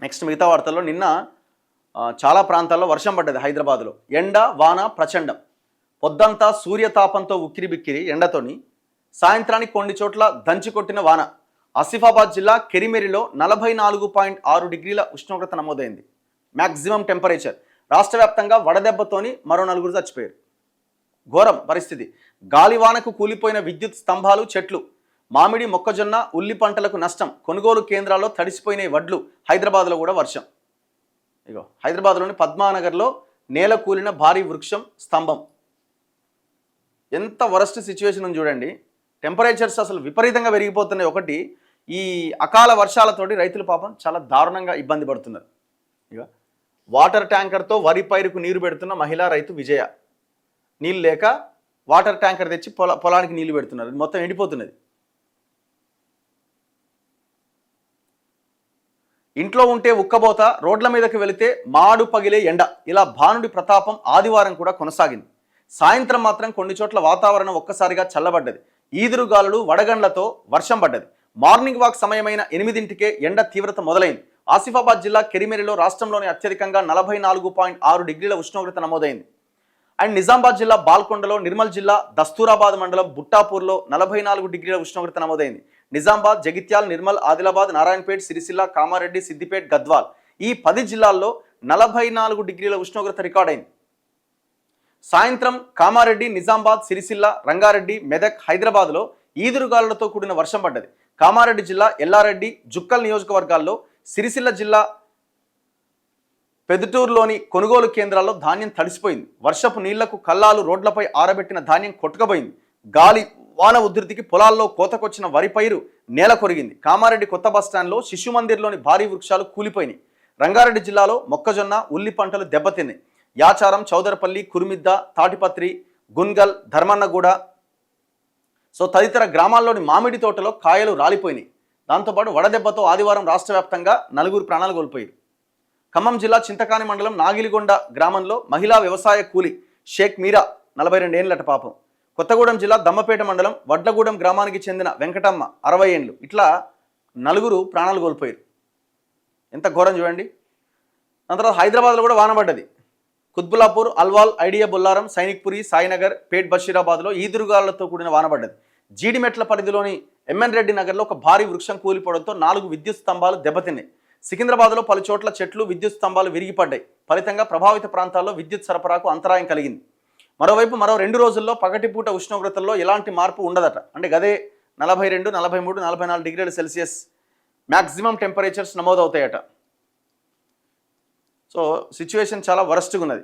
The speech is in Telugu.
నెక్స్ట్ మిగతా వార్తల్లో నిన్న చాలా ప్రాంతాల్లో వర్షం పడ్డది. హైదరాబాద్లో ఎండ వాన ప్రచండం. పొద్దంతా సూర్యతాపంతో ఉక్కిరిబిక్కిరి ఎండతోని, సాయంత్రానికి కొన్ని చోట్ల దంచి కొట్టిన వాన. ఆసిఫాబాద్ జిల్లా కెరిమెరిలో 44.6 డిగ్రీల ఉష్ణోగ్రత నమోదైంది. Maximum temperature. రాష్ట్ర వ్యాప్తంగా వడదెబ్బతోని మరో 4 చచ్చిపోయారు. ఘోరం పరిస్థితి. గాలివానకు కూలిపోయిన విద్యుత్ స్తంభాలు, చెట్లు. మామిడి, మొక్కజొన్న, ఉల్లి పంటలకు నష్టం. కొనుగోలు కేంద్రాల్లో తడిసిపోయిన వడ్లు. హైదరాబాద్లో కూడా వర్షం. ఇగో హైదరాబాద్లోని పద్మానగర్లో నేల కూలిన భారీ వృక్షం, స్తంభం. ఎంత వరస్ట్ సిచ్యువేషన్ ఉంది చూడండి. టెంపరేచర్స్ అసలు విపరీతంగా పెరిగిపోతున్నాయి. ఒకటి, ఈ అకాల వర్షాలతోటి రైతులు పాపం చాలా దారుణంగా ఇబ్బంది పడుతున్నారు. ఇక వాటర్ ట్యాంకర్తో వరి పైరుకు నీరు పెడుతున్న మహిళా రైతు విజయ. నీళ్ళు లేక వాటర్ ట్యాంకర్ తెచ్చి పొలానికి నీళ్లు పెడుతున్నారు. మొత్తం ఎండిపోతున్నది. ఇంట్లో ఉంటే ఉక్కబోత, రోడ్ల మీదకి వెళితే మాడు పగిలే ఎండ. ఇలా భానుడి ప్రతాపం ఆదివారం కూడా కొనసాగింది. సాయంత్రం మాత్రం కొన్ని చోట్ల వాతావరణం ఒక్కసారిగా చల్లబడ్డది. ఈదురుగాలులు, వడగండ్లతో వర్షం పడ్డది. మార్నింగ్ వాక్ సమయమైన 8ంటికే ఎండ తీవ్రత మొదలైంది. ఆసిఫాబాద్ జిల్లా కెరిమెరిలో రాష్ట్రంలోని అత్యధికంగా 44.6 డిగ్రీల ఉష్ణోగ్రత నమోదైంది. అండ్ నిజామాబాద్ జిల్లా బాల్కొండలో, నిర్మల్ జిల్లా దస్తూరాబాద్ మండలం బుట్టాపూర్లో 44 డిగ్రీల ఉష్ణోగ్రత నమోదైంది. నిజామాబాద్, జగిత్యాల్, నిర్మల్, ఆదిలాబాద్, నారాయణపేట్, సిరిసిల్ల, కామారెడ్డి, సిద్దిపేట్, గద్వాల్ ఈ 10 జిల్లాల్లో 44 డిగ్రీల ఉష్ణోగ్రత రికార్డైంది. సాయంత్రం కామారెడ్డి, నిజామాబాద్, సిరిసిల్ల, రంగారెడ్డి, మెదక్, హైదరాబాద్లో ఈదురుగాలులతో కూడిన వర్షం పడ్డది. కామారెడ్డి జిల్లా ఎల్లారెడ్డి, జుక్కల్ నియోజకవర్గాల్లో, సిరిసిల్ల జిల్లా పెదుటూరులోని కొనుగోలు కేంద్రాల్లో ధాన్యం తడిసిపోయింది. వర్షపు నీళ్లకు కల్లాలు, రోడ్లపై ఆరబెట్టిన ధాన్యం కొట్టుకుపోయింది. గాలి వాన ఉధృతికి పొలాల్లో కోతకొచ్చిన వరి పైరు నేల కొరిగింది. కామారెడ్డి కొత్త బస్టాండ్లో శిశు మందిర్లోని భారీ వృక్షాలు కూలిపోయినాయి. రంగారెడ్డి జిల్లాలో మొక్కజొన్న, ఉల్లి పంటలు దెబ్బతిన్నాయి. యాచారం, చౌదరపల్లి, కురుమిద్ద, తాటిపత్రి, గున్గల్, ధర్మన్నగూడ తదితర గ్రామాల్లోని మామిడి తోటలో కాయలు రాలిపోయినాయి. దాంతోపాటు వడదెబ్బతో ఆదివారం రాష్ట్ర వ్యాప్తంగా 4 ప్రాణాలు కోల్పోయారు. ఖమ్మం జిల్లా చింతకాని మండలం నాగిలిగొండ గ్రామంలో మహిళా వ్యవసాయ కూలి షేక్ మీరా 42 ఏళ్లట పాపం. కొత్తగూడెం జిల్లా దమ్మపేట మండలం వడ్లగూడెం గ్రామానికి చెందిన వెంకటమ్మ 60 ఏళ్ళు. ఇట్లా 4 ప్రాణాలు కోల్పోయారు. ఎంత ఘోరం చూడండి. దాని తర్వాత హైదరాబాద్లో కూడా వాన పడ్డది. కుత్బులాపూర్, అల్వాల్, ఐడియా బొల్లారం, సైనిక్పురి, సాయినగర్, పేట్ బషీరాబాద్లో ఈదురుగాలులతో కూడిన వాన పడ్డది. జీడిమెట్ల పరిధిలోని ఎంఎన్ రెడ్డి నగర్లో ఒక భారీ వృక్షం కూలిపోవడంతో 4 విద్యుత్ స్తంభాలు దెబ్బతిన్నాయి. సికింద్రాబాద్లో పలు చోట్ల చెట్లు, విద్యుత్ స్తంభాలు విరిగిపడ్డాయి. ఫలితంగా ప్రభావిత ప్రాంతాల్లో విద్యుత్ సరఫరాకు అంతరాయం కలిగింది. మరోవైపు మరో 2 రోజుల్లో పగటిపూట ఉష్ణోగ్రతల్లో ఎలాంటి మార్పు ఉండదట. అంటే గదే 42, 43, 44 డిగ్రీల సెల్సియస్ మ్యాక్సిమం టెంపరేచర్స్ నమోదవుతాయట. సిచ్యువేషన్ చాలా వరస్ట్గా ఉన్నది.